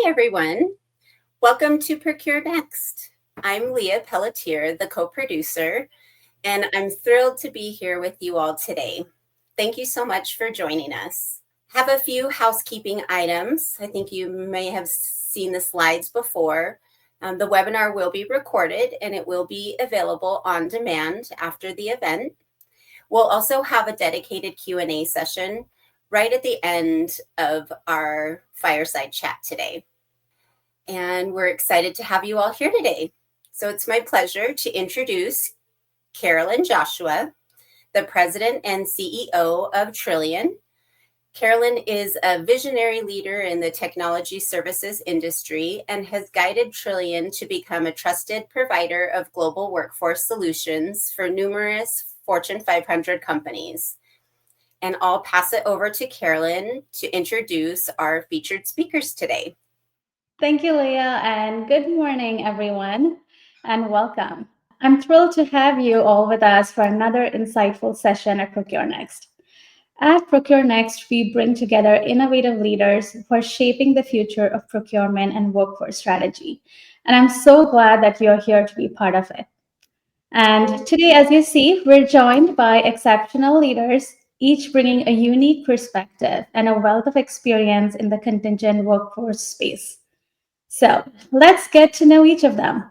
everyone. Welcome to Procure Next. I'm Leah Pelletier, the co-producer, and I'm thrilled to be here with you all today. Thank you so much for joining us. Have a few housekeeping items. I think you may have seen the slides before. The webinar will be recorded and it will be available on demand after the event. We'll also have a dedicated Q&A session right at the end of our fireside chat today. And we're excited to have you all here today. So it's my pleasure to introduce Carolyn Joshua, the president and CEO of Trillian. Carolyn is a visionary leader in the technology services industry and has guided Trillian to become a trusted provider of global workforce solutions for numerous Fortune 500 companies. And I'll pass it over to Carolyn to introduce our featured speakers today. Thank you, Leah, and good morning, everyone, and welcome. I'm thrilled to have you all with us for another insightful session at Procure Next. At Procure Next, we bring together innovative leaders for shaping the future of procurement and workforce strategy. And I'm so glad that you're here to be part of it. And today, as you see, we're joined by exceptional leaders, each bringing a unique perspective and a wealth of experience in the contingent workforce space. So let's get to know each of them.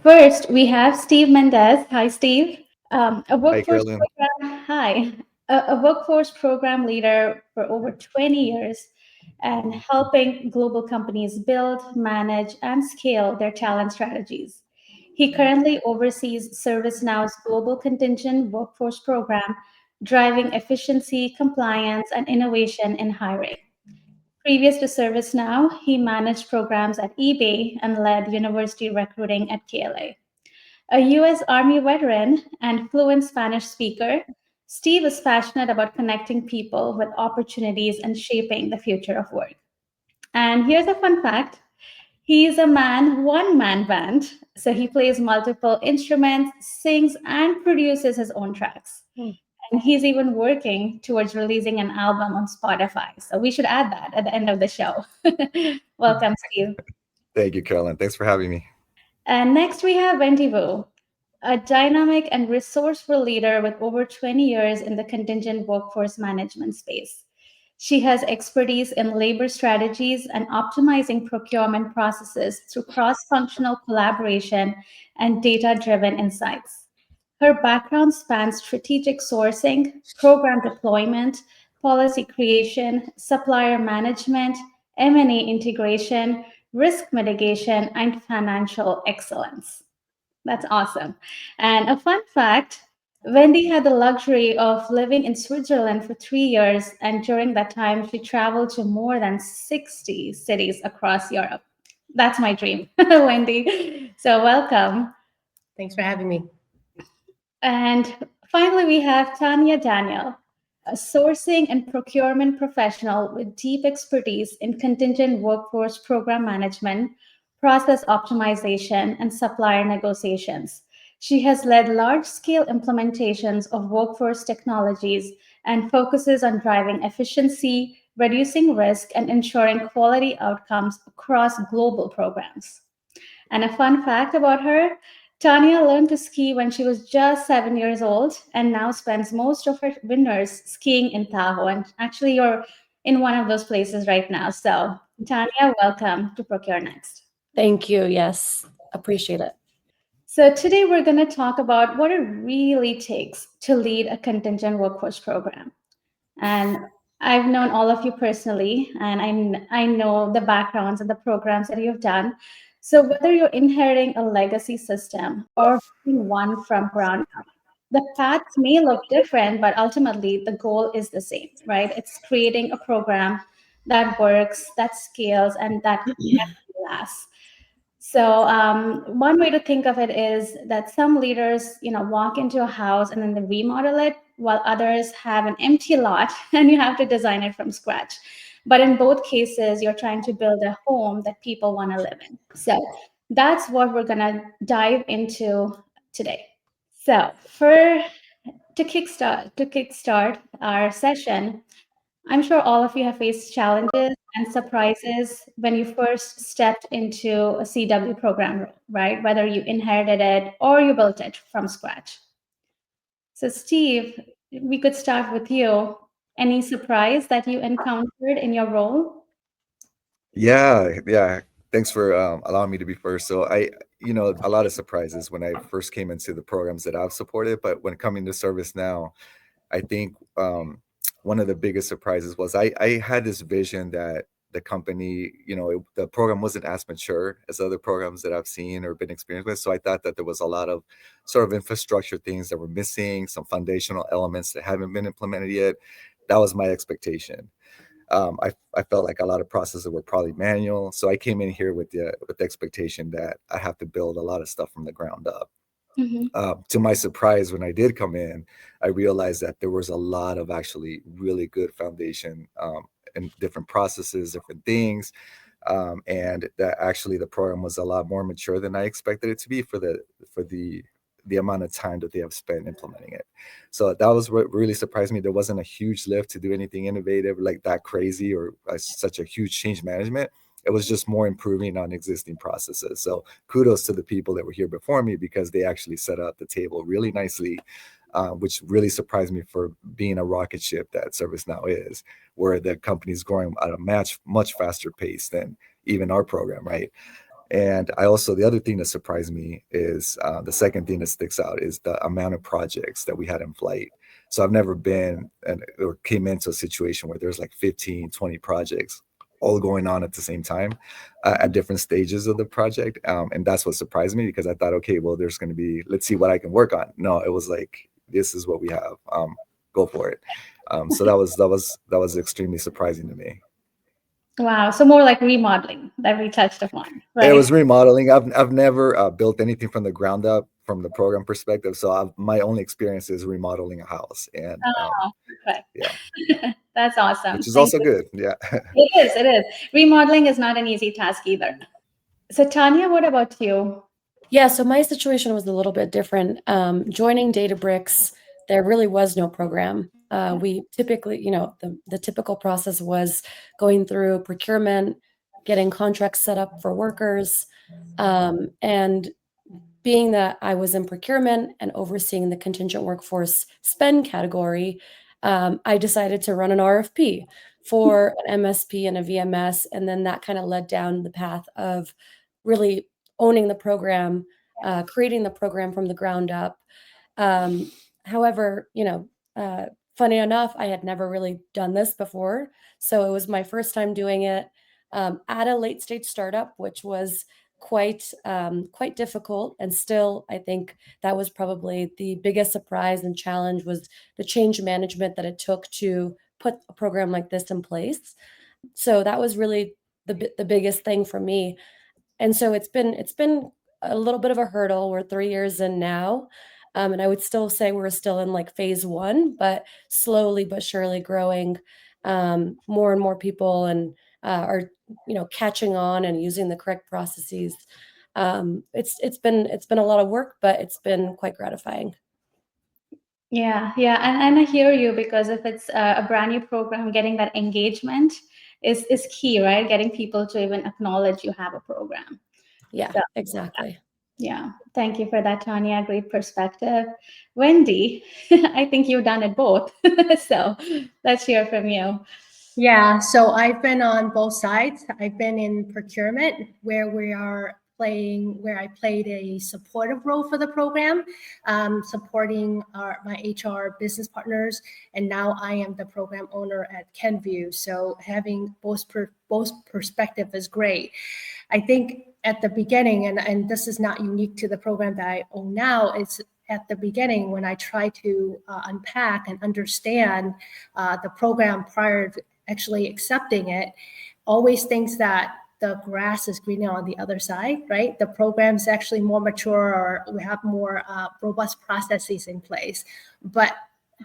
First, we have Steve Mendez. Hi, Steve. A workforce program leader for over 20 years and helping global companies build, manage, and scale their talent strategies. He currently oversees ServiceNow's global contingent workforce program, driving efficiency, compliance, and innovation in hiring. Previous to ServiceNow, he managed programs at eBay and led university recruiting at KLA. A U.S. Army veteran and fluent Spanish speaker, Steve is passionate about connecting people with opportunities and shaping the future of work. And here's a fun fact. He's a one-man band. So he plays multiple instruments, sings, and produces his own tracks. And he's even working towards releasing an album on Spotify. So we should add that at the end of the show. Welcome, Steve. Thank you, Carolyn. Thanks for having me. And next we have Wendy Wu, a dynamic and resourceful leader with over 20 years in the contingent workforce management space. She has expertise in labor strategies and optimizing procurement processes through cross-functional collaboration and data-driven insights. Her background spans strategic sourcing, program deployment, policy creation, supplier management, M&A integration, risk mitigation, and financial excellence. That's awesome. And a fun fact, Wendy had the luxury of living in Switzerland for 3 years, and during that time, she traveled to more than 60 cities across Europe. That's my dream, Wendy. So welcome. Thanks for having me. And finally, we have Tanya Daniel, a sourcing and procurement professional with deep expertise in contingent workforce program management, process optimization, and supplier negotiations. She has led large-scale implementations of workforce technologies and focuses on driving efficiency, reducing risk, and ensuring quality outcomes across global programs. And a fun fact about her, Tanya learned to ski when she was just 7 years old and now spends most of her winters skiing in Tahoe. And actually, you're in one of those places right now. So, Tanya, welcome to Procure Next. Thank you. Yes, appreciate it. So, today we're going to talk about what it really takes to lead a contingent workforce program. And I've known all of you personally, and I know the backgrounds and the programs that you've done. So whether you're inheriting a legacy system or building one from ground up, the paths may look different, but ultimately the goal is the same, right? It's creating a program that works, that scales, and that lasts. So one way to think of it is that some leaders, walk into a house and then they remodel it, while others have an empty lot and you have to design it from scratch. But in both cases, you're trying to build a home that people want to live in. So that's what we're going to dive into today. So to kickstart our session, I'm sure all of you have faced challenges and surprises when you first stepped into a CW program, right? Whether you inherited it or you built it from scratch. So, Steve, we could start with you. Any surprise that you encountered in your role? Yeah. Thanks for allowing me to be first. So a lot of surprises when I first came into the programs that I've supported, but when coming to ServiceNow, I think one of the biggest surprises was I had this vision that the company, the program wasn't as mature as other programs that I've seen or been experienced with. So I thought that there was a lot of sort of infrastructure things that were missing, some foundational elements that haven't been implemented yet. That was my expectation. I felt like a lot of processes were probably manual. So I came in here with the expectation that I have to build a lot of stuff from the ground up. To my surprise, when I did come in, I realized that there was a lot of actually really good foundation and different processes, different things, and that actually the program was a lot more mature than I expected it to be for the amount of time that they have spent implementing it. So that was what really surprised me. There wasn't a huge lift to do anything innovative like that crazy or such a huge change management. It was just more improving on existing processes. So kudos to the people that were here before me because they actually set up the table really nicely, which really surprised me for being a rocket ship that ServiceNow is, where the company's growing at a much faster pace than even our program, right? And the other thing that surprised me is the second thing that sticks out is the amount of projects that we had in flight. So I've never been or came into a situation where there's like 15, 20 projects all going on at the same time at different stages of the project. And that's what surprised me because I thought, okay, well, there's going to be, let's see what I can work on. No, it was like, this is what we have. Go for it. So that was extremely surprising to me. Wow. So more like remodeling that we touched upon, right? It was remodeling. I've never built anything from the ground up from the program perspective. So my only experience is remodeling a house, and Perfect. yeah, That's awesome. which is Thank also you. good. Yeah. It is. Remodeling is not an easy task either. So Tanya, what about you? Yeah, so my situation was a little bit different. Joining Databricks, there really was no program. We typically, the typical process was going through procurement, getting contracts set up for workers, and being that I was in procurement and overseeing the contingent workforce spend category, I decided to run an RFP for an MSP and a VMS, and then that kind of led down the path of really owning the program, creating the program from the ground up. However, funny enough, I had never really done this before. So it was my first time doing it at a late stage startup, which was quite difficult. And still, I think that was probably the biggest surprise and challenge was the change management that it took to put a program like this in place. So that was really the biggest thing for me. And so it's been a little bit of a hurdle. We're 3 years in now. And I would still say we're still in like phase one, but slowly but surely growing. More and more people and are catching on and using the correct processes. It's been a lot of work, but it's been quite gratifying. Yeah, and I hear you because if it's a brand new program, getting that engagement is key, right? Getting people to even acknowledge you have a program. Yeah, So, exactly. Yeah, thank you for that, Tanya. Great perspective. Wendy, I think you've done it both. So let's hear from you. Yeah, so I've been on both sides. I've been in procurement where I played a supportive role for the program, supporting my HR business partners, and now I am the program owner at Kenvue. So having both perspective is great. I think at the beginning, and this is not unique to the program that I own now, it's at the beginning when I try to unpack and understand the program prior to actually accepting it, always thinks that the grass is greener on the other side, right? The program's actually more mature or we have more robust processes in place. But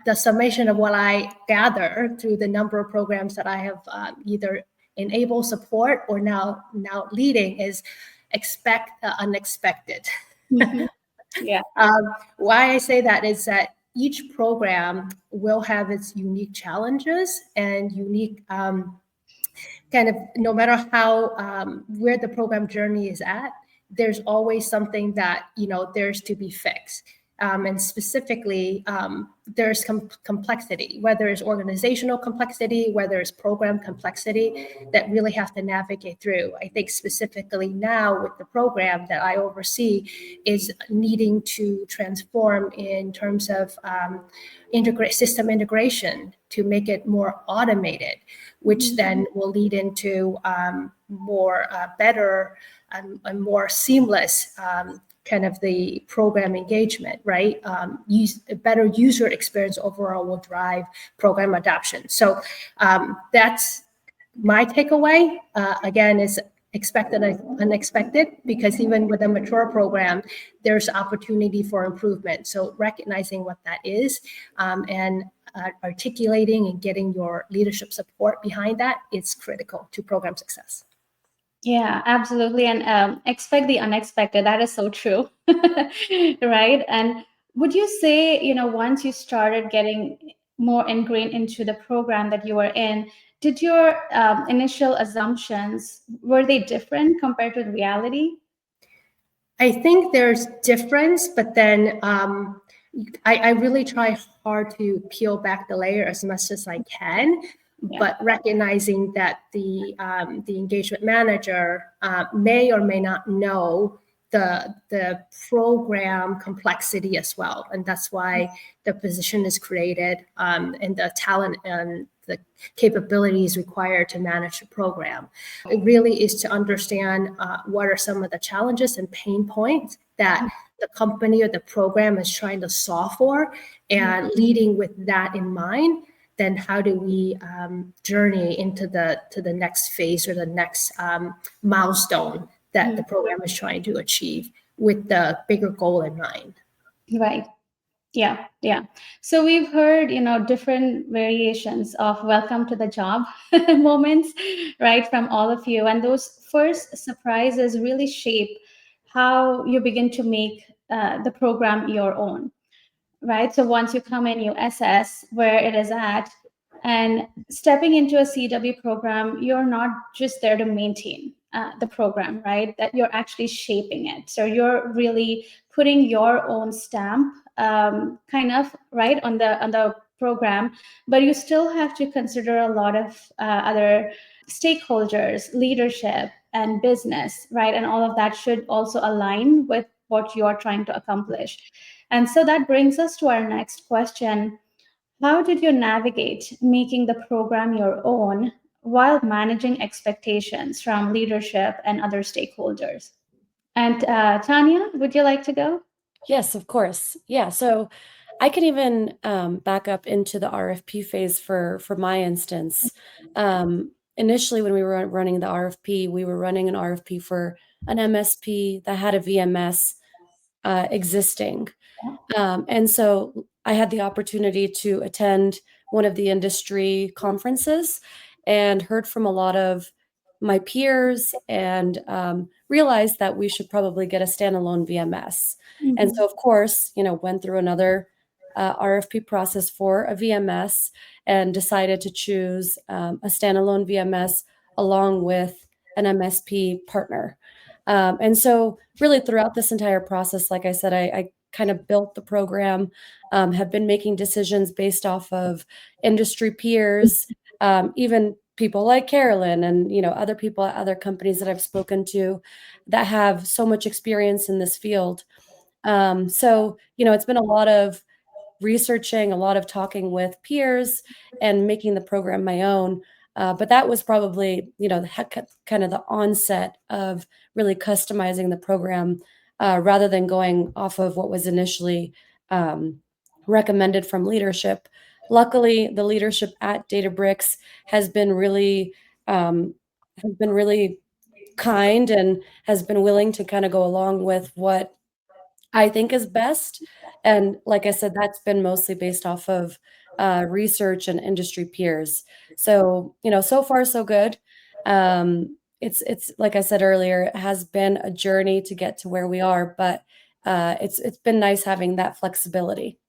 the summation of what I gather through the number of programs that I have either enable support or now leading is expect the unexpected. Mm-hmm. Yeah. Why I say that is that each program will have its unique challenges and unique kind of, no matter how where the program journey is at, there's always something that there's to be fixed. And specifically, there's complexity, whether it's organizational complexity, whether it's program complexity, that really have to navigate through. I think specifically now with the program that I oversee is needing to transform in terms of system integration to make it more automated, which then will lead into more better and more seamless kind of the program engagement, right? A better user experience overall will drive program adoption. So that's my takeaway. Again, is expected and unexpected, because even with a mature program, there's opportunity for improvement. So recognizing what that is and articulating and getting your leadership support behind that is critical to program success. Yeah, absolutely. And expect the unexpected. That is so true. Right. And would you say, once you started getting more ingrained into the program that you were in, did your initial assumptions, were they different compared to the reality? I think there's difference, but then I really try hard to peel back the layer as much as I can. Yeah. But recognizing that the engagement manager may or may not know the program complexity as well, and that's why the position is created and the talent and the capabilities required to manage the program. It really is to understand what are some of the challenges and pain points that the company or the program is trying to solve for, and leading with that in mind. Then how do we journey into the next phase or the next milestone that the program is trying to achieve with the bigger goal in mind? Right. Yeah. So we've heard, different variations of welcome to the job moments, right, from all of you. And those first surprises really shape how you begin to make the program your own. Right. So once you come in, you assess where it is at, and stepping into a CW program, you're not just there to maintain the program, right? That you're actually shaping it. So you're really putting your own stamp, kind of, right, on the program, but you still have to consider a lot of other stakeholders, leadership, and business, right? And all of that should also align with what you're trying to accomplish. And so that brings us to our next question. How did you navigate making the program your own while managing expectations from leadership and other stakeholders? And Tanya, would you like to go? Yes, of course. Yeah. So I can even back up into the RFP phase for my instance. Initially, when we were running the RFP, we were running an RFP for an MSP that had a VMS existing. And so I had the opportunity to attend one of the industry conferences and heard from a lot of my peers and realized that we should probably get a standalone VMS. Mm-hmm. And so, of course, went through another RFP process for a VMS and decided to choose a standalone VMS along with an MSP partner. And so really throughout this entire process, like I said, I kind of built the program, have been making decisions based off of industry peers, even people like Carolyn and, other people at other companies that I've spoken to that have so much experience in this field. So, it's been a lot of researching, a lot of talking with peers and making the program my own. But that was probably, kind of the onset of really customizing the program rather than going off of what was initially recommended from leadership. Luckily, the leadership at Databricks has been really kind and has been willing to kind of go along with what I think is best. And like I said, that's been mostly based off of research and industry peers. So, so far so good. It's like I said earlier, it has been a journey to get to where we are, but it's been nice having that flexibility.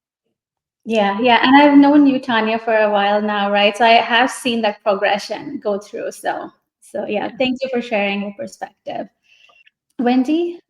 Yeah, yeah. And I've known you, Tanya, for a while now, right? So I have seen that progression go through. So yeah, thank you for sharing your perspective. Wendy?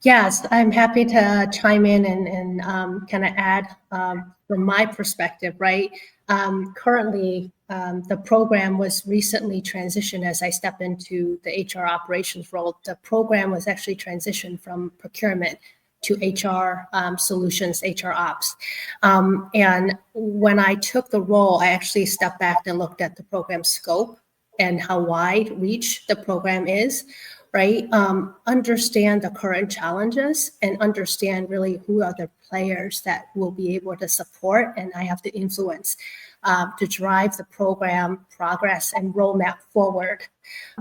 Yes, I'm happy to chime in and kind of add from my perspective, right? Currently, the program was recently transitioned as I step into the HR operations role. The program was actually transitioned from procurement to HR solutions, HR ops. And when I took the role, I actually stepped back and looked at the program scope and how wide reach the program is, right? Understand the current challenges and understand really who are the players that will be able to support and I have to influence to drive the program progress and roadmap forward.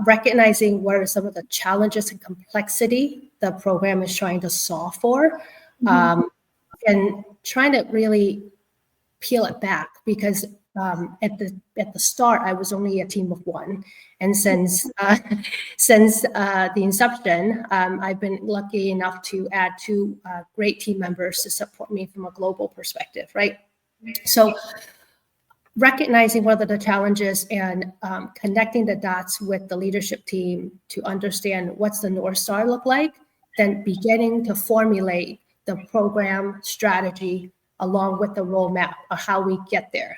Recognizing what are some of the challenges and complexity the program is trying to solve for, and trying to really peel it back because at the start I was only a team of one, and since the inception, I've been lucky enough to add two great team members to support me from a global perspective, right? So recognizing what are the challenges and connecting the dots with the leadership team to understand what's the North Star look like, then beginning to formulate the program strategy along with the roadmap of how we get there.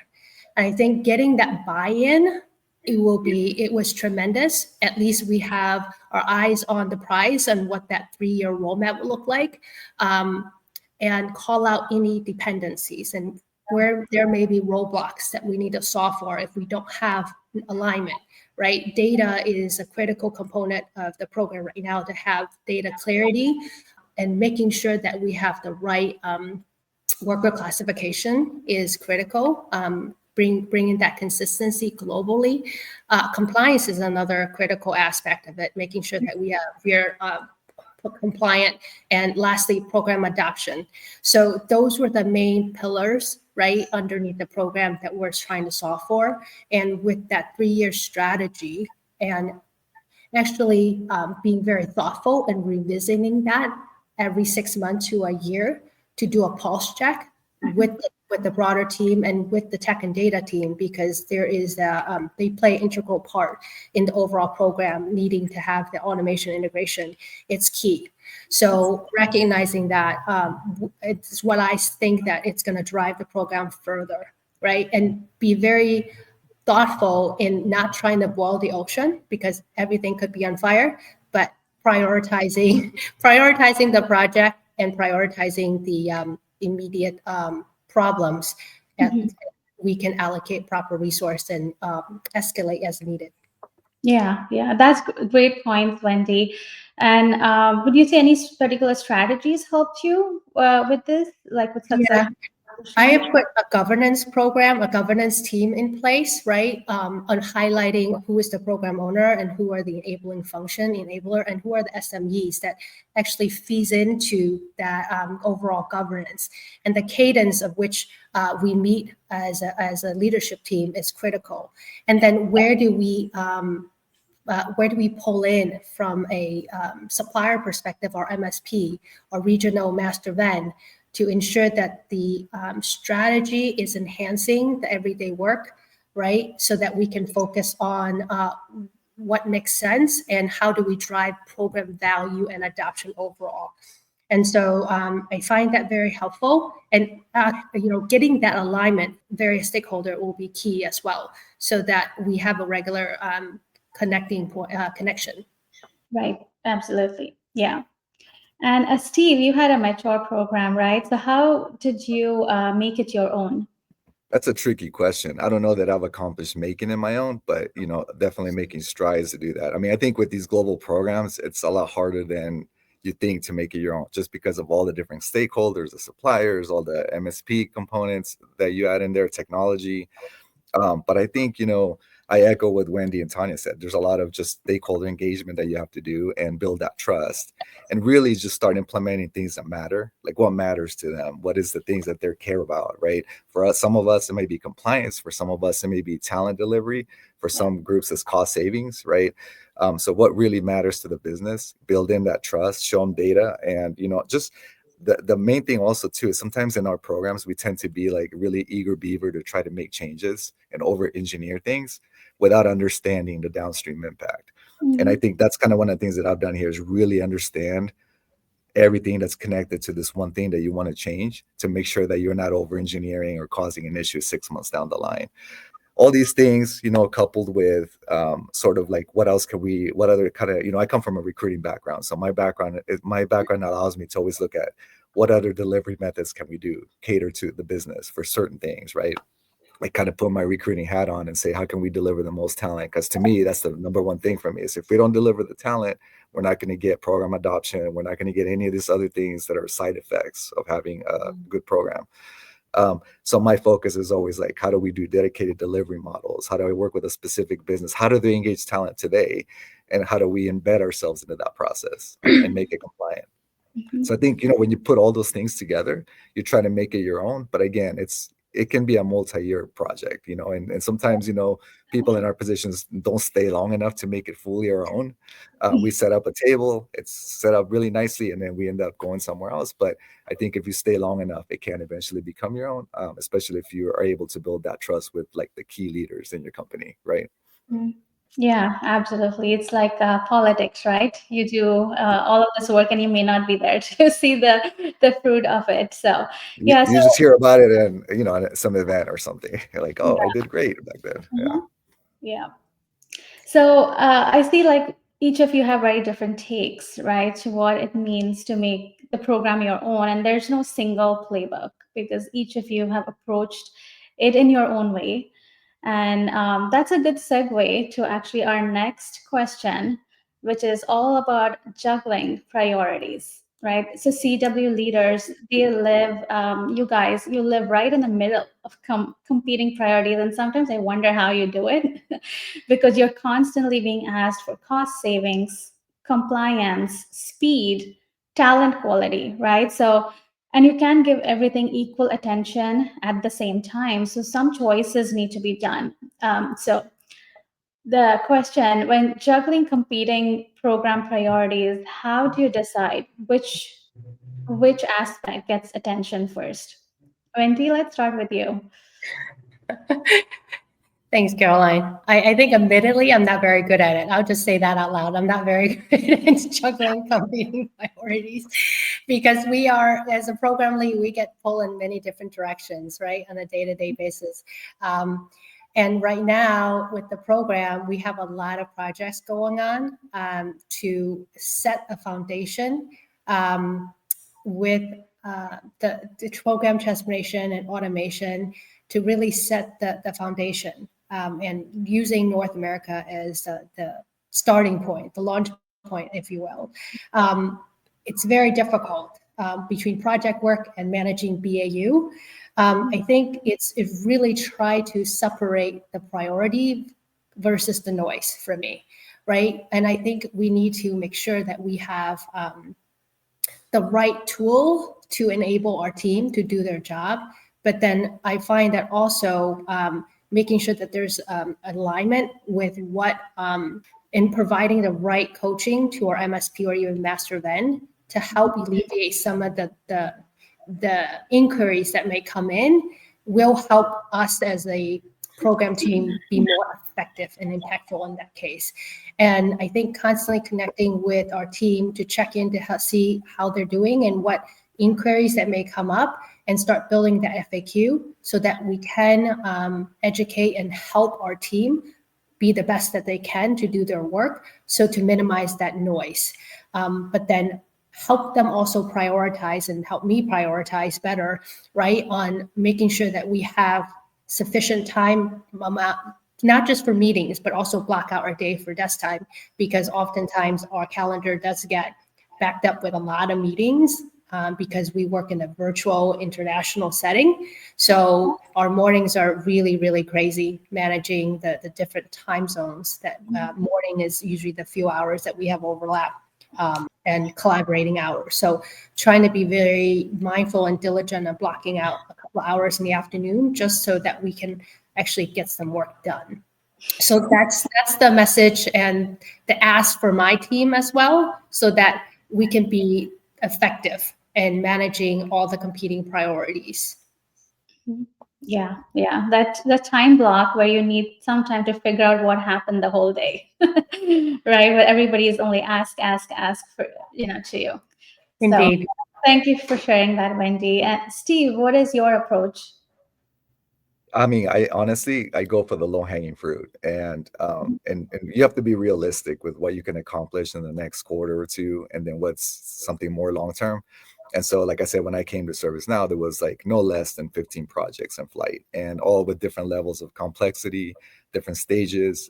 And I think getting that buy-in, it was tremendous. At least we have our eyes on the prize and what that 3-year roadmap will look like, and call out any dependencies and where there may be roadblocks that we need to solve for if we don't have alignment, right? Data is a critical component of the program right now to have data clarity and making sure that we have the right worker classification is critical. Bringing that consistency globally. Compliance is another critical aspect of it, making sure that we're compliant, and lastly, program adoption. So those were the main pillars, right, underneath the program that we're trying to solve for. And with that 3-year strategy and actually being very thoughtful and revisiting that every 6 months to a year to do a pulse check with the broader team and with the tech and data team, because there is they play an integral part in the overall program, needing to have the automation integration. It's key. So recognizing that it's what I think that it's going to drive the program further, right? And be very thoughtful in not trying to boil the ocean because everything could be on fire, but prioritizing the project and prioritizing the immediate problems that we can allocate proper resource and escalate as needed. Yeah, yeah, that's great points, Wendy. And would you say any particular strategies helped you with this, like with success? Yeah. I have put a governance program, a governance team in place, right, on highlighting who is the program owner and who are the enabling function enabler and who are the SMEs that actually feeds into that overall governance. And the cadence of which we meet as a leadership team is critical. And then where do we pull in from a supplier perspective or MSP or regional master vendor to ensure that the strategy is enhancing the everyday work, right? So that we can focus on what makes sense and how do we drive program value and adoption overall. And so I find that very helpful. And getting that alignment, various stakeholder will be key as well, so that we have a regular connection. Right, absolutely. Yeah. And Steve, you had a mentor program, right? So how did you make it your own? That's a tricky question. I don't know that I've accomplished making it my own, but definitely making strides to do that. I mean, I think with these global programs, it's a lot harder than you think to make it your own, just because of all the different stakeholders, the suppliers, all the MSP components that you add in there, technology. But I think, I echo what Wendy and Tanya said. There's a lot of just stakeholder engagement that you have to do and build that trust and really just start implementing things that matter, like what matters to them. What is the things that they care about, right? For us, some of us, it may be compliance. For some of us, it may be talent delivery. For some groups, it's cost savings, right? So what really matters to the business, build in that trust, show them data, and, just the main thing also too is sometimes in our programs we tend to be like really eager beaver to try to make changes and over engineer things without understanding the downstream impact. And I think that's kind of one of the things that I've done here is really understand everything that's connected to this one thing that you want to change, to make sure that you're not over engineering or causing an issue 6 months down the line. All these things, coupled with sort of like what other kind of, I come from a recruiting background. So my background allows me to always look at what other delivery methods can we do, cater to the business for certain things, right? I kind of put my recruiting hat on and say, how can we deliver the most talent? Because to me, that's the number one thing for me is if we don't deliver the talent, we're not going to get program adoption. We're not going to get any of these other things that are side effects of having a good program. So my focus is always like, how do we do dedicated delivery models? How do I work with a specific business? How do they engage talent today? And how do we embed ourselves into that process and make it compliant? So I think, when you put all those things together, you try to make it your own. But again, it can be a multi-year project, and sometimes, people in our positions don't stay long enough to make it fully our own. We set up a table, it's set up really nicely, and then we end up going somewhere else. But I think if you stay long enough, it can eventually become your own, especially if you are able to build that trust with like the key leaders in your company, right? Yeah, absolutely. It's like politics, right? You do all of this work and you may not be there to see the fruit of it. So yeah, you just hear about it and at some event or something. You're like, oh, I did great back then. Yeah. So I see like each of you have very different takes, right, to what it means to make the program your own. And there's no single playbook because each of you have approached it in your own way. And that's a good segue to actually our next question, which is all about juggling priorities, right? So CW leaders, they live, you live right in the middle of competing priorities. And sometimes I wonder how you do it because you're constantly being asked for cost savings, compliance, speed, talent quality, right? So and you can't give everything equal attention at the same time. So some choices need to be done. So the question, when juggling competing program priorities, how do you decide which aspect gets attention first? Wendy, let's start with you. Thanks, Caroline. I think admittedly, I'm not very good at it. I'll just say that out loud. I'm not very good at juggling competing priorities because we are, as a program lead, we get pulled in many different directions, right, on a day-to-day basis. And right now with the program, we have a lot of projects going on to set a foundation with the program transformation and automation to really set the foundation. And using North America as the starting point, the launch point, if you will. It's very difficult between project work and managing BAU. I think it really try to separate the priority versus the noise for me, right? And I think we need to make sure that we have the right tool to enable our team to do their job. But then I find that also making sure that there's alignment with what in providing the right coaching to our MSP or even Master Ven to help alleviate some of the inquiries that may come in will help us as a program team be more effective and impactful in that case. And I think constantly connecting with our team to check in to see how they're doing and what inquiries that may come up and start building the FAQ so that we can educate and help our team be the best that they can to do their work. So to minimize that noise, but then help them also prioritize and help me prioritize better, right? On making sure that we have sufficient time, not just for meetings, but also block out our day for desk time, because oftentimes our calendar does get backed up with a lot of meetings because we work in a virtual international setting. So our mornings are really, really crazy managing the different time zones. That morning is usually the few hours that we have overlap and collaborating hours. So trying to be very mindful and diligent of blocking out a couple of hours in the afternoon just so that we can actually get some work done. So that's the message and the ask for my team as well, so that we can be effective and managing all the competing priorities. Yeah, yeah. That the time block where you need some time to figure out what happened the whole day, right? Where everybody is only ask for, to you. So Indeed. thank you for sharing that, Wendy. And Steve, what is your approach? I mean, I honestly, I go for the low hanging fruit, and you have to be realistic with what you can accomplish in the next quarter or two, and then what's something more long term. And so, like I said, when I came to ServiceNow, there was like no less than 15 projects in flight, and all with different levels of complexity, different stages,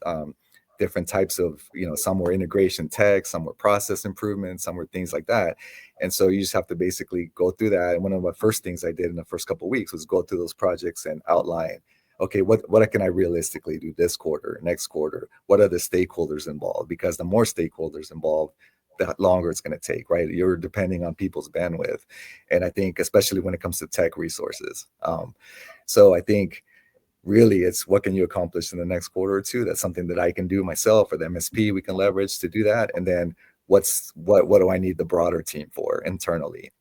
different types of, some were integration tech, some were process improvements, some were things like that. And so you just have to basically go through that. And one of the first things I did in the first couple of weeks was go through those projects and outline, okay, what can I realistically do this quarter, next quarter? What are the stakeholders involved? Because the more stakeholders involved, the longer it's going to take, right? You're depending on people's bandwidth. And I think, especially when it comes to tech resources. So I think really it's what can you accomplish in the next quarter or two? That's something that I can do myself, or the MSP we can leverage to do that. And then what do I need the broader team for internally?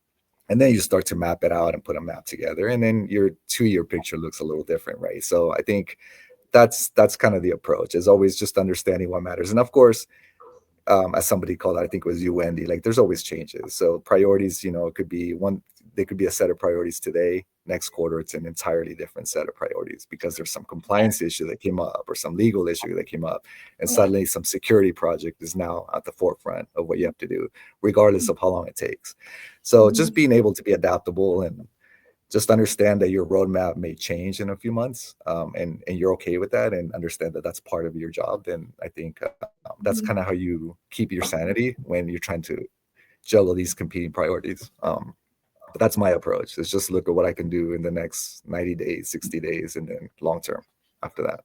And then you start to map it out and put a map together, and then your 2-year picture looks a little different, right? So I think that's kind of the approach, is always just understanding what matters. And of course, as somebody called it, I think it was you, Wendy, like there's always changes. So priorities, it could be they could be a set of priorities today. Next quarter, it's an entirely different set of priorities because there's some compliance issue that came up or some legal issue that came up. And suddenly some security project is now at the forefront of what you have to do, regardless of how long it takes. So just being able to be adaptable and just understand that your roadmap may change in a few months, and you're okay with that, and understand that that's part of your job. Then I think that's kind of how you keep your sanity when you're trying to juggle these competing priorities. But that's my approach. Is just look at what I can do in the next 90 days, 60 days, and then long term after that.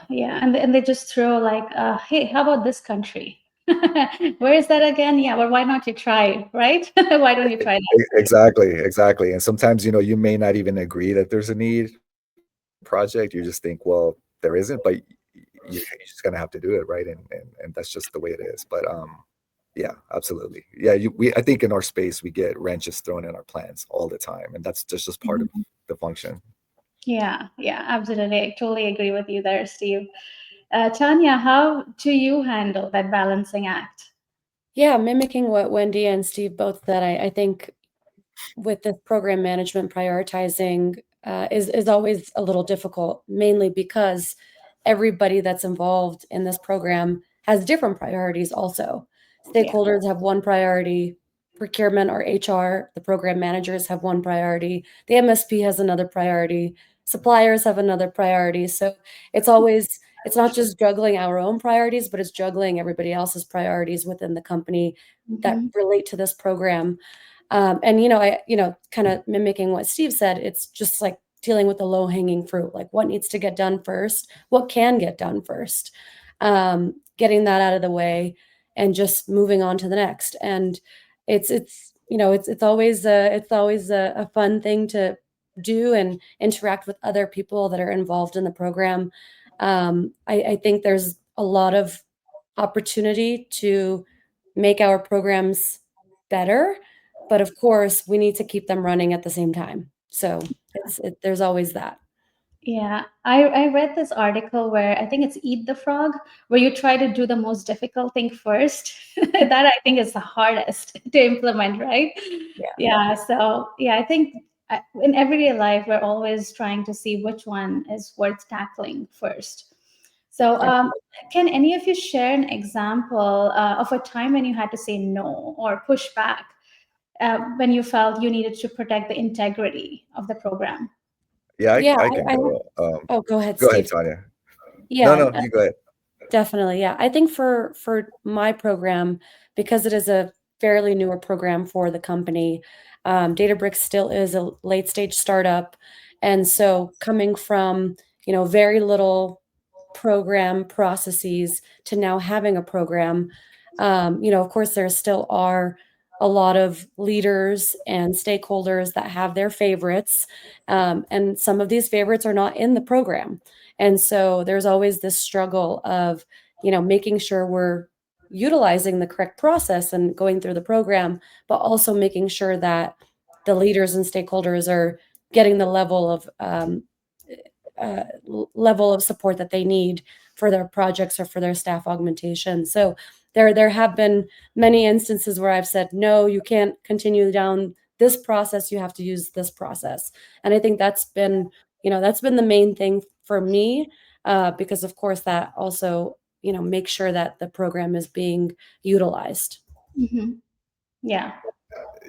Yeah, and they just throw like, hey, how about this country? Where is that again? Yeah, well, why not you try, right? Why don't you try that? Exactly. And sometimes, you may not even agree that there's a need project. You just think, well, there isn't, but you're just gonna have to do it, right? And that's just the way it is. But yeah, absolutely. Yeah, I think in our space we get wrenches thrown in our plans all the time, and that's just part of the function. Yeah, absolutely. I totally agree with you there, Steve. Tanya, how do you handle that balancing act? Yeah, mimicking what Wendy and Steve both said, I think with the program management, prioritizing is always a little difficult, mainly because everybody that's involved in this program has different priorities also. Stakeholders have one priority, procurement or HR, the program managers have one priority, the MSP has another priority, suppliers have another priority. So it's not just juggling our own priorities, but it's juggling everybody else's priorities within the company that relate to this program. And kind of mimicking what Steve said, it's just like dealing with the low hanging fruit, like what needs to get done first, what can get done first, getting that out of the way, and just moving on to the next. And it's always a fun thing to do and interact with other people that are involved in the program. I think there's a lot of opportunity to make our programs better, but of course we need to keep them running at the same time. So there's always that. Yeah, I read this article where I think it's Eat the Frog, where you try to do the most difficult thing first. That I think is the hardest to implement, right? Yeah. So yeah, I think in everyday life, we're always trying to see which one is worth tackling first. So can any of you share an example of a time when you had to say no or push back when you felt you needed to protect the integrity of the program? Yeah, I can go. Go ahead, Go Steve. ahead, Tanya. Yeah, No, you go ahead. Definitely. Yeah. I think for my program, because it is a fairly newer program for the company, Databricks still is a late stage startup. And so coming from, very little program processes to now having a program, of course, there still are a lot of leaders and stakeholders that have their favorites. And some of these favorites are not in the program. And so there's always this struggle of, making sure we're utilizing the correct process and going through the program, but also making sure that the leaders and stakeholders are getting the level of support that they need for their projects or for their staff augmentation. So there have been many instances where I've said, no, you can't continue down this process, you have to use this process. And I think that's been the main thing for me, because of course that also, makes sure that the program is being utilized. Mm-hmm. Yeah.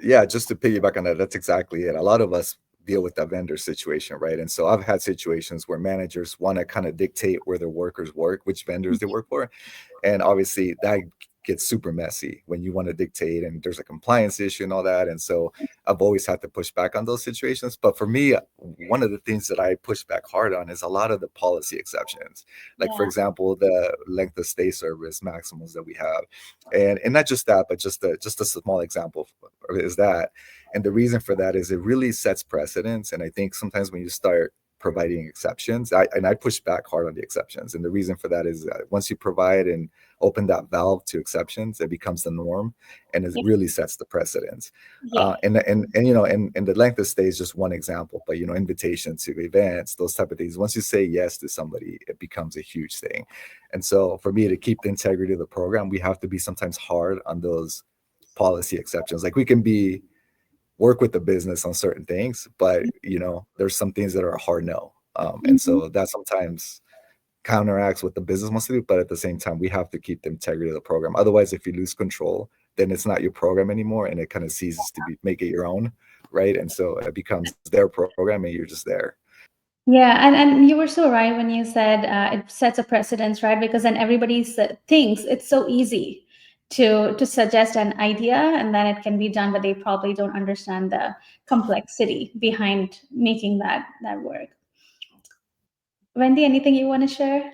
Yeah, just to piggyback on that, that's exactly it. A lot of us deal with that vendor situation, right? And so I've had situations where managers want to kind of dictate where their workers work, which vendors they work for. And obviously that gets super messy when you want to dictate, and there's a compliance issue and all that. And so I've always had to push back on those situations. But for me, one of the things that I push back hard on is a lot of the policy exceptions. Like, for example, the length of stay service maximums that we have. And not just that, but just a small example is that. And the reason for that is it really sets precedents. And I think sometimes when you start providing exceptions, I push back hard on the exceptions. And the reason for that is once you provide and open that valve to exceptions, it becomes the norm, and it really sets the precedents. And the length of stay is just one example, but invitation to events, those type of things. Once you say yes to somebody, it becomes a huge thing. And so for me to keep the integrity of the program, we have to be sometimes hard on those policy exceptions. Like we can work with the business on certain things, but there's some things that are a hard no. And so that sometimes counteracts what the business wants to do, but at the same time, we have to keep the integrity of the program. Otherwise, if you lose control, then it's not your program anymore, and it kind of ceases to make it your own, right? And so it becomes their program, and you're just there. Yeah, and you were so right when you said it sets a precedence, right? Because then everybody thinks it's so easy to suggest an idea, and then it can be done, but they probably don't understand the complexity behind making that work. Wendy, anything you want to share?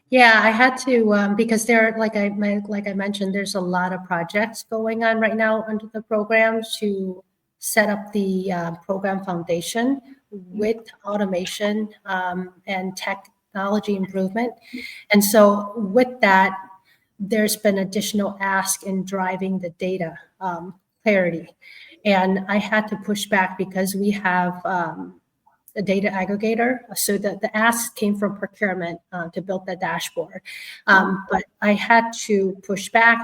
Yeah, I had to because like I mentioned, there's a lot of projects going on right now under the program to set up the program foundation with automation and technology improvement. And so with that, there's been additional ask in driving the data clarity. And I had to push back because we have a data aggregator. So the ask came from procurement to build the dashboard. But I had to push back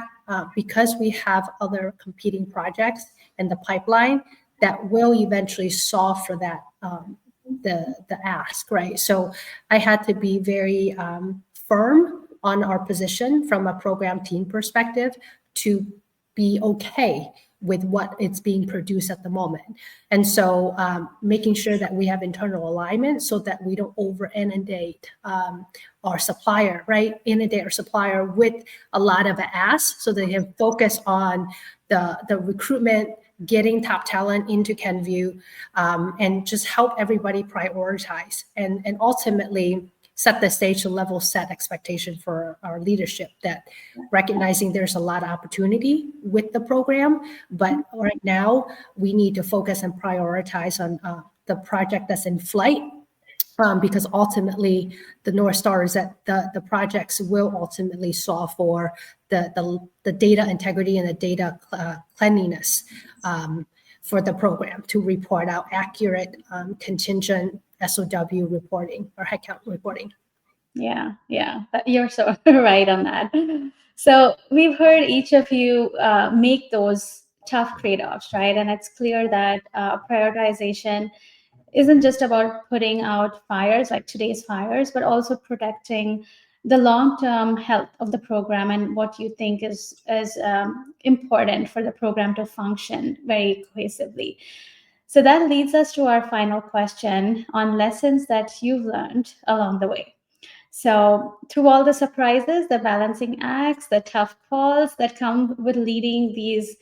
because we have other competing projects in the pipeline that will eventually solve for that, the ask, right? So I had to be very firm on our position from a program team perspective to be okay with what it's being produced at the moment. And so making sure that we have internal alignment so that we don't over inundate our supplier, right? Inundate our supplier with a lot of asks so they can focus on the recruitment, getting top talent into Kenvue, and just help everybody prioritize and ultimately set the stage to level set expectation for our leadership, that recognizing there's a lot of opportunity with the program, but right now we need to focus and prioritize on the project that's in flight, because ultimately the North Star is that the projects will ultimately solve for the data integrity and the data cleanliness for the program to report out accurate contingent SOW reporting or headcount reporting. Yeah, you're so right on that. So we've heard each of you make those tough trade-offs, right? And it's clear that prioritization isn't just about putting out fires like today's fires, but also protecting the long-term health of the program and what you think is important for the program to function very cohesively. So that leads us to our final question on lessons that you've learned along the way. So through all the surprises, the balancing acts, the tough calls that come with leading these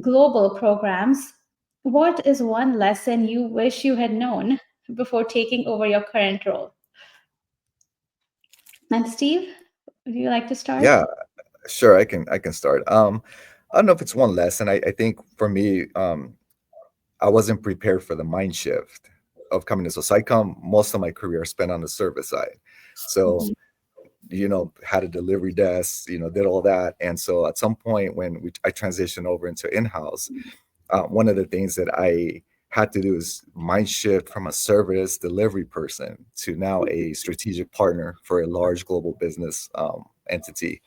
global programs, what is one lesson you wish you had known before taking over your current role? And Steve, would you like to start? Yeah, sure. I can start. I don't know if it's one lesson. I think for me, I wasn't prepared for the mind shift of coming to. So most of my career spent on the service side. So, had a delivery desk, did all that. And so at some point when I transitioned over into in-house, one of the things that I had to do is mind shift from a service delivery person to now a strategic partner for a large global business entity.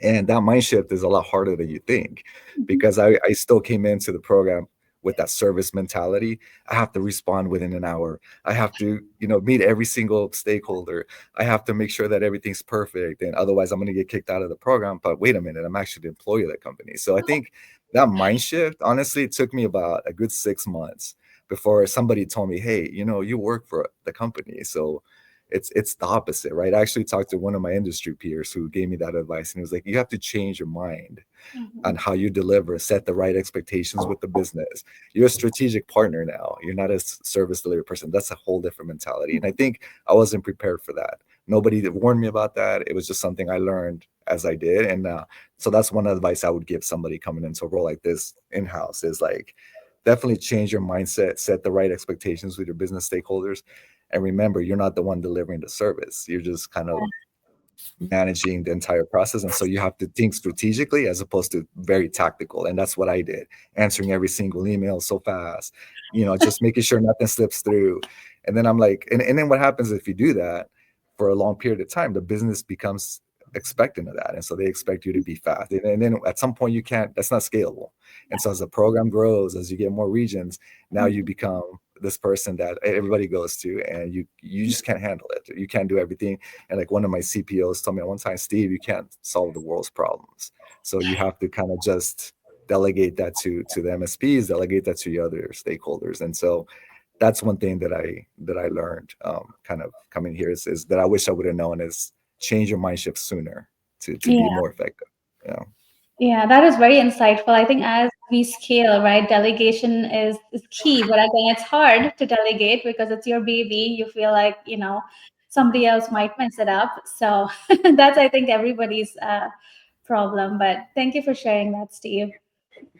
And that mind shift is a lot harder than you think, because I still came into the program with that service mentality. I have to respond within an hour. I have to, meet every single stakeholder. I have to make sure that everything's perfect, and otherwise I'm going to get kicked out of the program. But wait a minute, I'm actually the employee of that company. So I think that mind shift, honestly, it took me about a good 6 months before somebody told me, hey, you work for the company. So it's the opposite, right? I actually talked to one of my industry peers who gave me that advice, and he was like, you have to change your mind on how you deliver, set the right expectations with the business. You're a strategic partner now. You're not a service delivery person. That's a whole different mentality. And I think I wasn't prepared for that. Nobody warned me about that. It was just something I learned as I did. And so that's one advice I would give somebody coming into a role like this in-house, is like, definitely change your mindset, set the right expectations with your business stakeholders. And remember, you're not the one delivering the service. You're just kind of managing the entire process. And so you have to think strategically as opposed to very tactical. And that's what I did, answering every single email so fast, just making sure nothing slips through. And then I'm like, and then what happens if you do that for a long period of time? The business becomes expectant of that. And so they expect you to be fast. And then at some point you can't, that's not scalable. And so as the program grows, as you get more regions, now you become this person that everybody goes to, and you just can't handle it. You can't do everything. And like one of my CPOs told me at one time, Steve, you can't solve the world's problems. So you have to kind of just delegate that to the MSPs, delegate that to your other stakeholders. And so that's one thing that I learned kind of coming here is that I wish I would have known, is change your mind shift sooner to be more effective. Yeah, that is very insightful. I think as we scale, right, delegation is key. But again, it's hard to delegate because it's your baby. You feel like, somebody else might mess it up. So that's, I think, everybody's problem. But thank you for sharing that, Steve.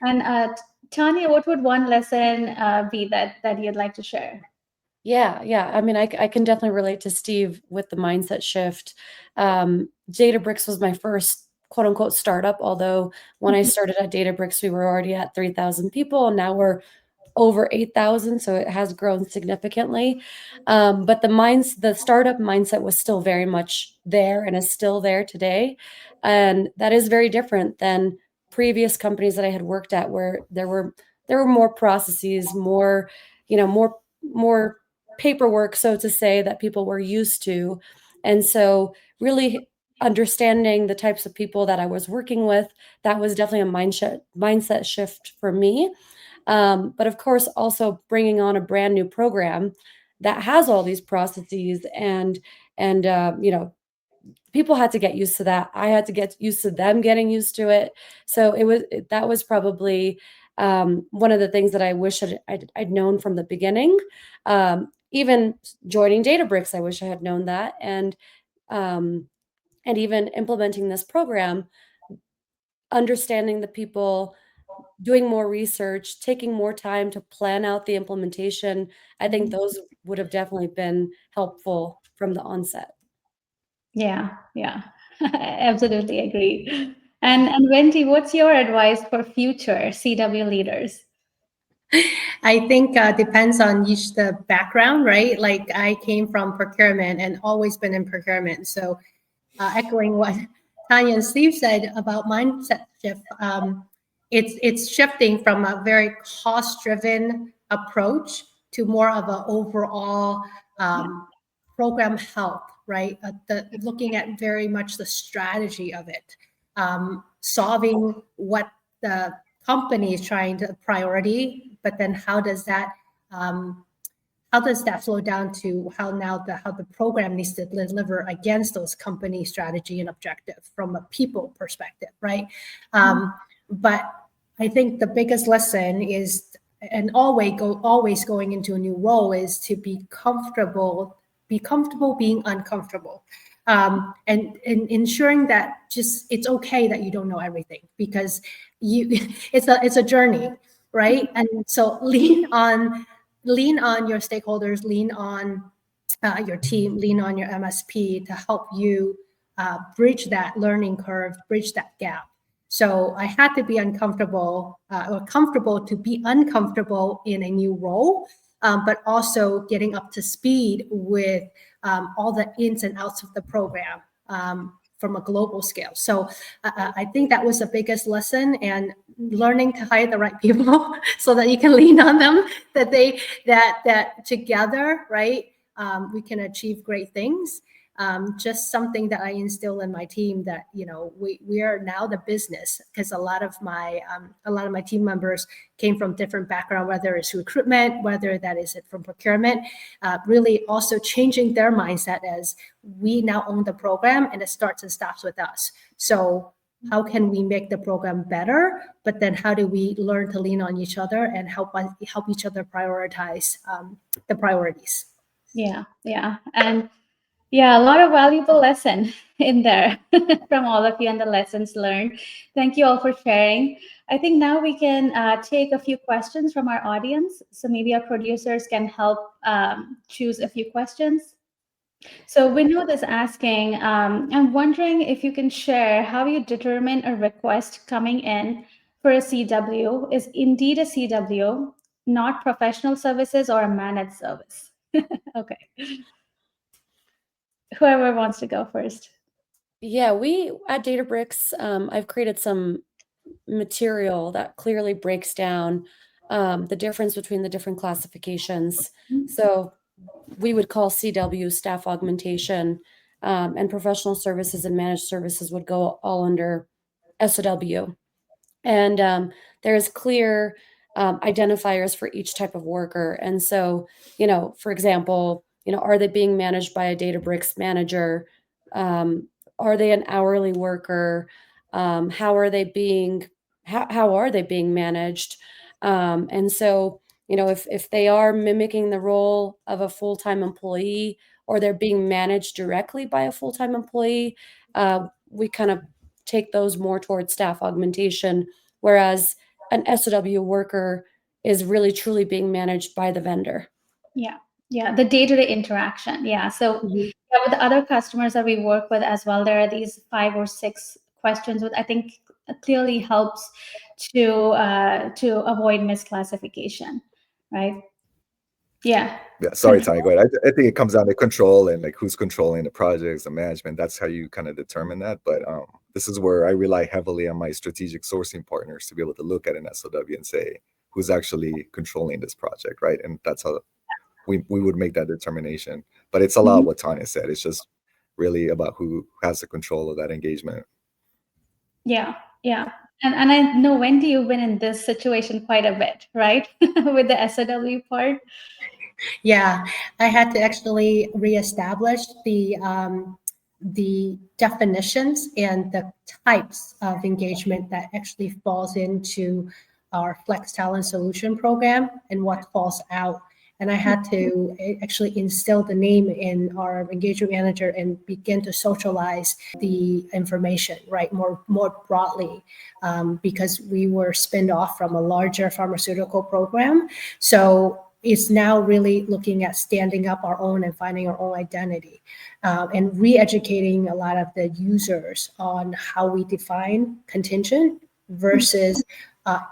And Tanya, what would one lesson be that you'd like to share? Yeah. I mean, I can definitely relate to Steve with the mindset shift. Databricks was my first quote unquote startup. Although when I started at Databricks, we were already at 3,000 people, and now we're over 8,000. So it has grown significantly. But the startup mindset was still very much there and is still there today. And that is very different than previous companies that I had worked at, where there were more processes, more paperwork, so to say, that people were used to. And so really understanding the types of people that I was working with, that was definitely a mindset shift for me. But of course, also bringing on a brand new program that has all these processes and people had to get used to that. I had to get used to them getting used to it. So that was probably one of the things that I wish I'd known from the beginning. Even joining Databricks, I wish I had known that. And even implementing this program, understanding the people, doing more research, taking more time to plan out the implementation. I think those would have definitely been helpful from the onset. Yeah, absolutely agree. And Wendy, what's your advice for future CW leaders? I think depends on each the background, right? Like I came from procurement and always been in procurement. So echoing what Tanya and Steve said about mindset shift, it's shifting from a very cost-driven approach to more of an overall program health, right? Looking at very much the strategy of it, solving what the company is trying to priority, but then how does that flow down to how the program needs to deliver against those company strategy and objective from a people perspective, right? But I think the biggest lesson is, and always going into a new role, is to be comfortable being uncomfortable. And ensuring that just it's okay that you don't know everything, because it's a journey, right? And so lean on your stakeholders, lean on your team, lean on your MSP to help you bridge that learning curve, bridge that gap, So I had to be uncomfortable or comfortable to be uncomfortable in a new role, but also getting up to speed with all the ins and outs of the program from a global scale. So I think that was the biggest lesson, and learning to hire the right people so that you can lean on them, that together, right, we can achieve great things. Just something that I instill in my team, that we are now the business, because a lot of my team members came from different background, whether it's recruitment, whether that is it from procurement, really also changing their mindset as we now own the program and it starts and stops with us. So how can we make the program better? But then how do we learn to lean on each other and help each other prioritize the priorities? Yeah. And yeah, a lot of valuable lesson in there from all of you and the lessons learned. Thank you all for sharing. I think now we can take a few questions from our audience. So maybe our producers can help choose a few questions. So Vinod is asking, I'm wondering if you can share how you determine a request coming in for a CW is indeed a CW, not professional services or a managed service. Okay. Whoever wants to go first. Yeah, we at Databricks, I've created some material that clearly breaks down the difference between the different classifications. So we would call CW staff augmentation, and professional services and managed services would go all under SOW. And there's clear identifiers for each type of worker. And so, for example, are they being managed by a Databricks manager? Are they an hourly worker? How are they being managed? And so, if they are mimicking the role of a full-time employee, or they're being managed directly by a full-time employee, we kind of take those more towards staff augmentation, whereas an SOW worker is really truly being managed by the vendor. Yeah, the day-to-day interaction. Yeah, so with the other customers that we work with as well, there are these 5 or 6 questions, which I think clearly helps to avoid misclassification, right? Yeah. Sorry, Tanya, go ahead. I think it comes down to control and like who's controlling the projects, the management. That's how you kind of determine that. But this is where I rely heavily on my strategic sourcing partners to be able to look at an SOW and say who's actually controlling this project, right? And that's how we would make that determination. But it's a lot of what Tanya said. It's just really about who has the control of that engagement. Yeah. And I know, Wendy, you've been in this situation quite a bit, right? With the SOW part. Yeah, I had to actually reestablish the definitions and the types of engagement that actually falls into our Flex Talent Solution program and what falls out. And I had to actually instill the name in our engagement manager and begin to socialize the information, right, more broadly, because we were spinned off from a larger pharmaceutical program. So it's now really looking at standing up our own and finding our own identity, and re-educating a lot of the users on how we define contingent versus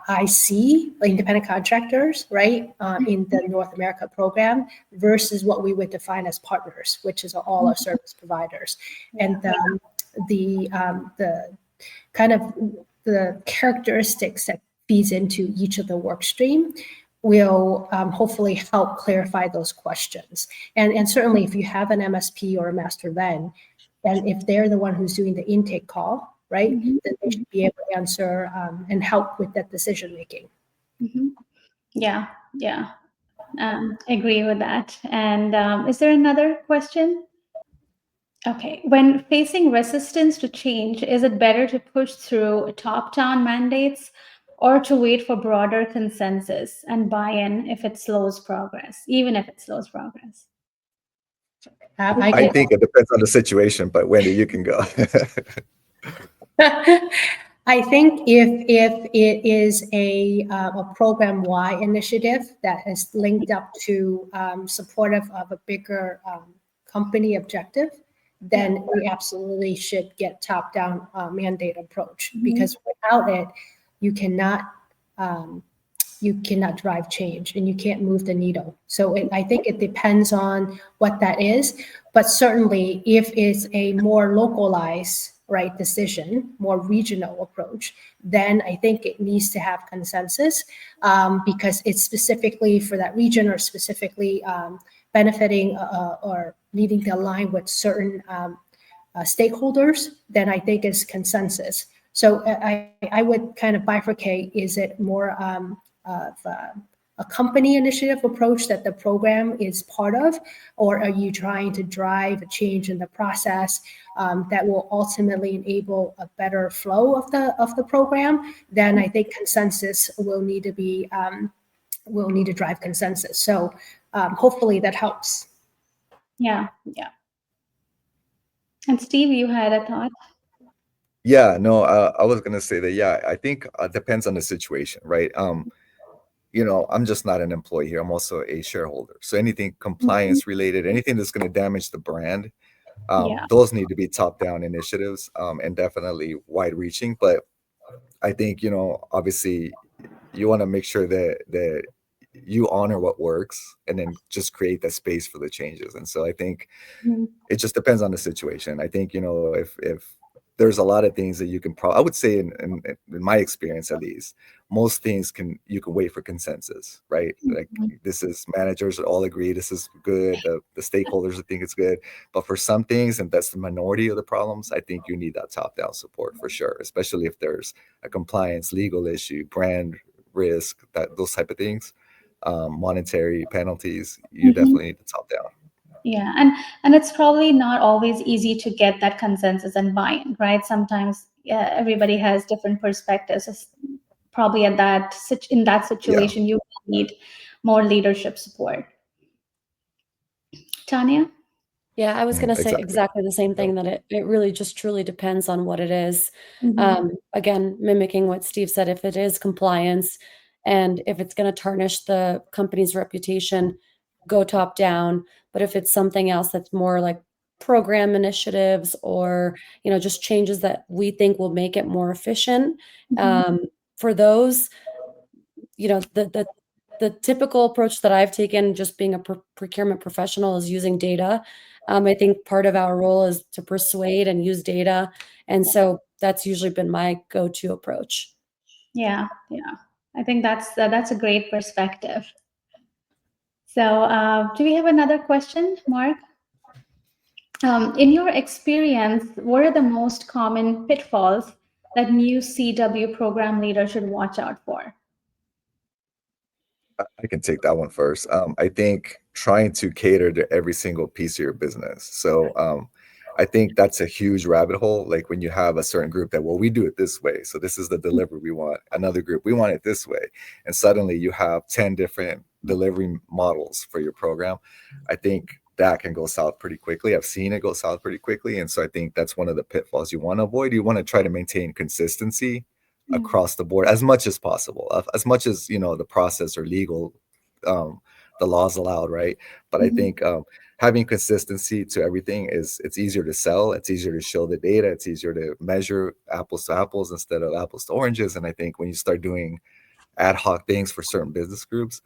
IC, independent contractors, right, in the North America program, versus what we would define as partners, which is all our service providers. And the kind of the characteristics that feeds into each of the work stream will hopefully help clarify those questions. And certainly if you have an MSP or a master ven, and if they're the one who's doing the intake call, right, then they should be able to answer and help with that decision making. Yeah. Agree with that. And is there another question? Okay. When facing resistance to change, is it better to push through top-down mandates or to wait for broader consensus and buy-in if it slows progress, even if it slows progress? I think it depends on the situation, but Wendy, you can go. I think if it is a program-wide initiative that is linked up to supportive of a bigger company objective, then we absolutely should get top-down mandate approach, because without it, you cannot drive change and you can't move the needle. So I think it depends on what that is, but certainly if it's a more localized decision, more regional approach, then I think it needs to have consensus because it's specifically for that region or specifically benefiting or needing to align with certain stakeholders. Then I think it's consensus. So I would kind of bifurcate: is it more of a company initiative approach that the program is part of, or are you trying to drive a change in the process that will ultimately enable a better flow of the program? Then I think consensus will need to drive consensus. So hopefully that helps. Yeah. And Steve, you had a thought? Yeah, no, I was gonna say that. Yeah, I think it depends on the situation, right? I'm just not an employee here. I'm also a shareholder. So anything compliance related, anything that's going to damage the brand, those need to be top-down initiatives and definitely wide-reaching. But I think, obviously, you want to make sure that you honor what works and then just create that space for the changes. And so I think it just depends on the situation. I think, if there's a lot of things that you can I would say in my experience, at least, most things you can wait for consensus, right? Like this is managers all agree this is good. The stakeholders think it's good. But for some things, and that's the minority of the problems, I think you need that top-down support for sure, especially if there's a compliance, legal issue, brand risk, those type of things, monetary penalties, you definitely need the top-down. Yeah, and it's probably not always easy to get that consensus and buy-in, right? Sometimes everybody has different perspectives. Probably in that situation, you need more leadership support. Tanya? Yeah, I was going to say exactly the same thing, that it really just truly depends on what it is. Again, mimicking what Steve said, if it is compliance and if it's going to tarnish the company's reputation, go top down. But if it's something else that's more like program initiatives or, just changes that we think will make it more efficient, for those, the typical approach that I've taken, just being a procurement professional, is using data. I think part of our role is to persuade and use data. And so that's usually been my go-to approach. Yeah. I think that's a great perspective. So do we have another question, Mark? In your experience, what are the most common pitfalls that new CW program leaders should watch out for? I can take that one first. I think trying to cater to every single piece of your business. So I think that's a huge rabbit hole. Like when you have a certain group that, well, we do it this way. So this is the delivery we want. Another group, we want it this way. And suddenly you have 10 different delivery models for your program. I think that can go south pretty quickly. I've seen it go south pretty quickly. And so I think that's one of the pitfalls you want to avoid. You want to try to maintain consistency across the board as much as possible, as much as the process or legal the laws allowed, right? But I think having consistency to everything it's easier to sell, it's easier to show the data, it's easier to measure apples to apples instead of apples to oranges. And I think when you start doing ad hoc things for certain business groups,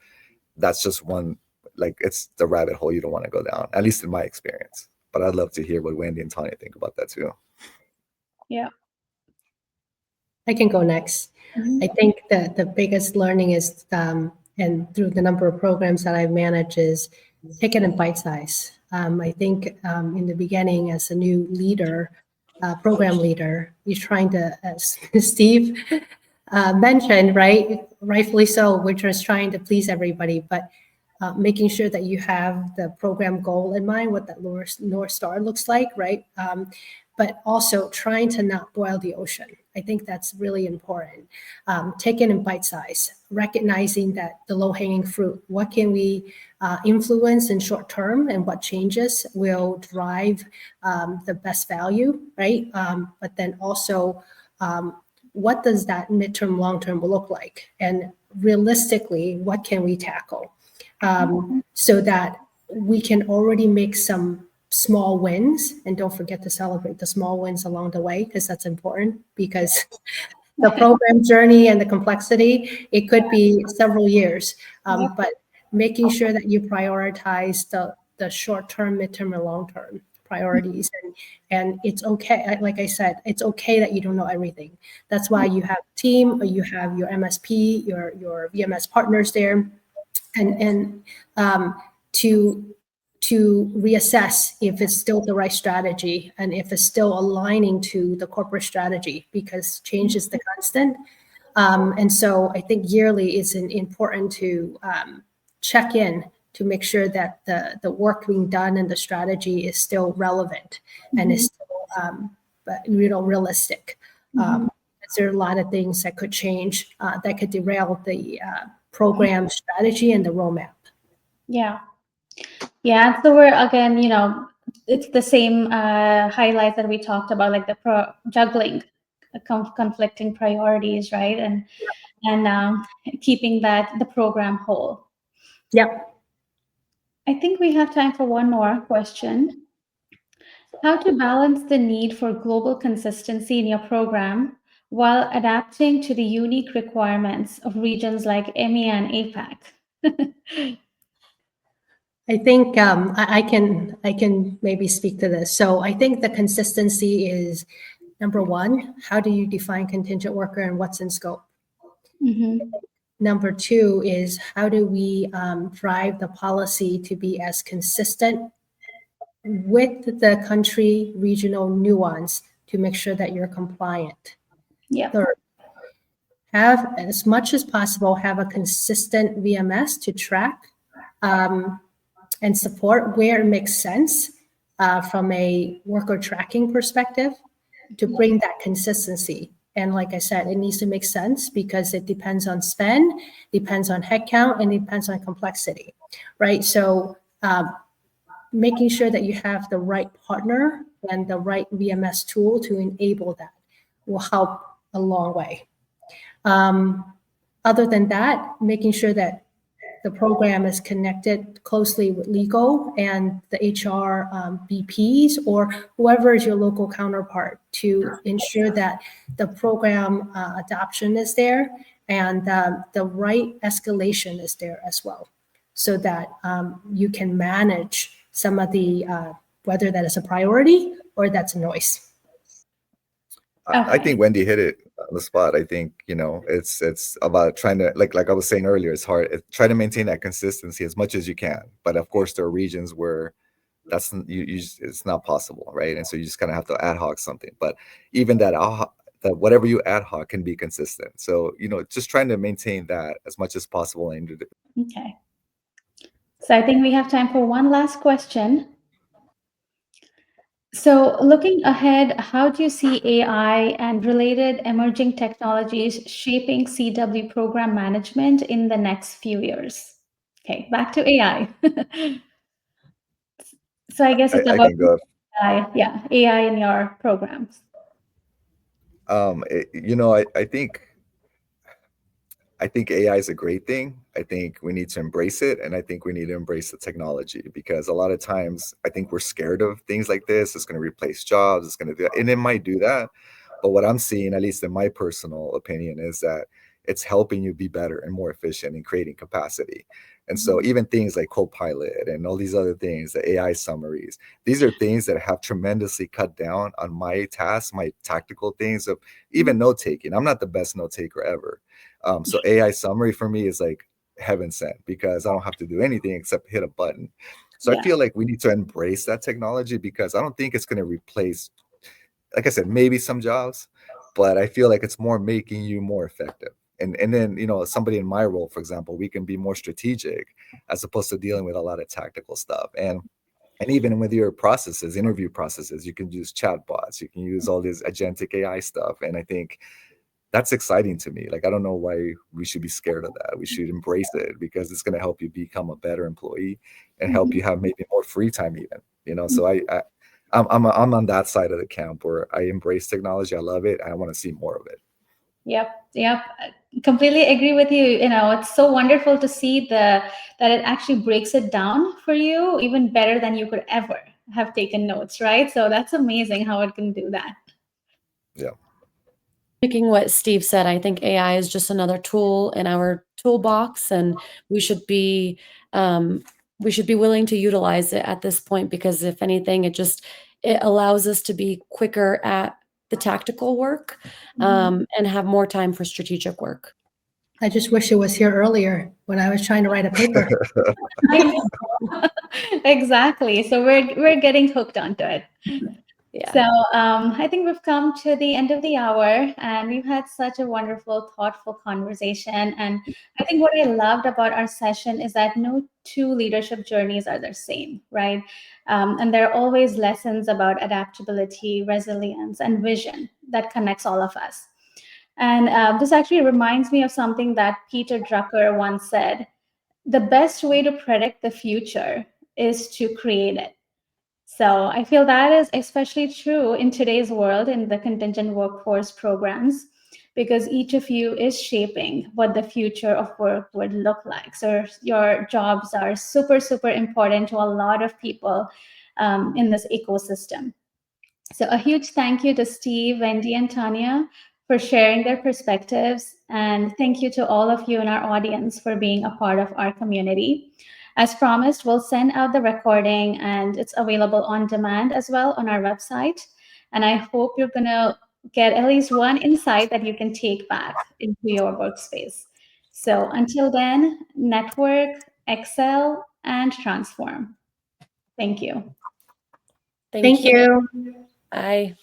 that's just one, like, it's the rabbit hole you don't want to go down, at least in my experience. But I'd love to hear what Wendy and Tanya think about that too. Yeah. I can go next. I think that the biggest learning is, and through the number of programs that I've managed, is take it in bite size. I think in the beginning, as a new leader, program leader, you're trying to, as Steve mentioned, rightfully so, we're just trying to please everybody, but making sure that you have the program goal in mind, what that North Star looks like, right? But also trying to not boil the ocean. I think that's really important. Take it in bite size, recognizing that the low-hanging fruit, what can we influence in short term, and what changes will drive the best value, right? But then also, what does that midterm, long-term look like? And realistically, what can we tackle? So that we can already make some small wins, and don't forget to celebrate the small wins along the way, because that's important, because the program journey and the complexity, it could be several years. But making sure that you prioritize the short-term, midterm, and long-term priorities. And it's okay, like I said, it's okay that you don't know everything. That's why you have a team, or you have your MSP, your VMS partners there, and to reassess if it's still the right strategy and if it's still aligning to the corporate strategy, because change is the constant. And so I think yearly is important to check in to make sure that the work being done and the strategy is still relevant and is still realistic. There are a lot of things that could change, that could derail the program strategy and the roadmap. Yeah. Yeah. So we're, again, it's the same highlights that we talked about, like the juggling conflicting priorities, right? And keeping the program whole. Yep. I think we have time for one more question. How to balance the need for global consistency in your program while adapting to the unique requirements of regions like EMEA and APAC? I think I can maybe speak to this. So I think the consistency is number one. How do you define contingent worker and what's in scope? Number two is how do we drive the policy to be as consistent with the country regional nuance to make sure that you're compliant. Yeah. Third, have as much as possible, have a consistent VMS to track and support where it makes sense from a worker tracking perspective to bring that consistency. And like I said, it needs to make sense because it depends on spend, depends on headcount, and depends on complexity, right? So making sure that you have the right partner and the right VMS tool to enable that will help a long way. Other than that, making sure that the program is connected closely with legal and the HR VPs or whoever is your local counterpart to ensure that the program adoption is there and the right escalation is there as well, so that you can manage some of the, whether that is a priority or that's a noise. I think Wendy hit it on the spot. I think, it's about trying to, like I was saying earlier, it's hard. Try to maintain that consistency as much as you can. But of course, there are regions where it's not possible, right? And so you just kind of have to ad hoc something. But even that whatever you ad hoc can be consistent. So, just trying to maintain that as much as possible. Okay. So I think we have time for one last question. So looking ahead, how do you see AI and related emerging technologies shaping CW program management in the next few years? Okay, back to AI. So I guess it's I about can go. AI, AI in your programs. I think AI is a great thing. I think we need to embrace it, and I think we need to embrace the technology, because a lot of times I think we're scared of things like this. It's going to replace jobs. It's going to do that, and it might do that. But what I'm seeing, at least in my personal opinion, is that it's helping you be better and more efficient in creating capacity. And so even things like Copilot and all these other things, the AI summaries, these are things that have tremendously cut down on my tasks, my tactical things of even note taking. I'm not the best note taker ever. So AI summary for me is like heaven sent, because I don't have to do anything except hit a button. So I feel like we need to embrace that technology, because I don't think it's going to replace, like I said, maybe some jobs, but I feel like it's more making you more effective. And then, somebody in my role, for example, we can be more strategic as opposed to dealing with a lot of tactical stuff. And even with your processes, interview processes, you can use chatbots, you can use all this agentic AI stuff. And I think that's exciting to me. Like, I don't know why we should be scared of that. We should embrace it, because it's going to help you become a better employee and help you have maybe more free time even, so I'm on that side of the camp where I embrace technology. I love it. I want to see more of it. Yep. I completely agree with you. It's so wonderful to see that it actually breaks it down for you even better than you could ever have taken notes, right? So that's amazing how it can do that. Yeah. mimicking what Steve said, I think AI is just another tool in our toolbox, and we should be willing to utilize it at this point, because if anything, it allows us to be quicker at the tactical work, and have more time for strategic work. I just wish it was here earlier when I was trying to write a paper. I know. Exactly. So we're getting hooked onto it. Yeah. So I think we've come to the end of the hour, and we've had such a wonderful, thoughtful conversation. And I think what I loved about our session is that no two leadership journeys are the same, right? And there are always lessons about adaptability, resilience, and vision that connects all of us. And this actually reminds me of something that Peter Drucker once said: the best way to predict the future is to create it. So I feel that is especially true in today's world in the contingent workforce programs, because each of you is shaping what the future of work would look like. So your jobs are super, super important to a lot of people in this ecosystem. So a huge thank you to Steve, Wendy, and Tanya for sharing their perspectives. And thank you to all of you in our audience for being a part of our community. As promised, we'll send out the recording, and it's available on demand as well on our website. And I hope you're going to get at least one insight that you can take back into your workspace. So until then, network, excel, and transform. Thank you. Thank you. Bye.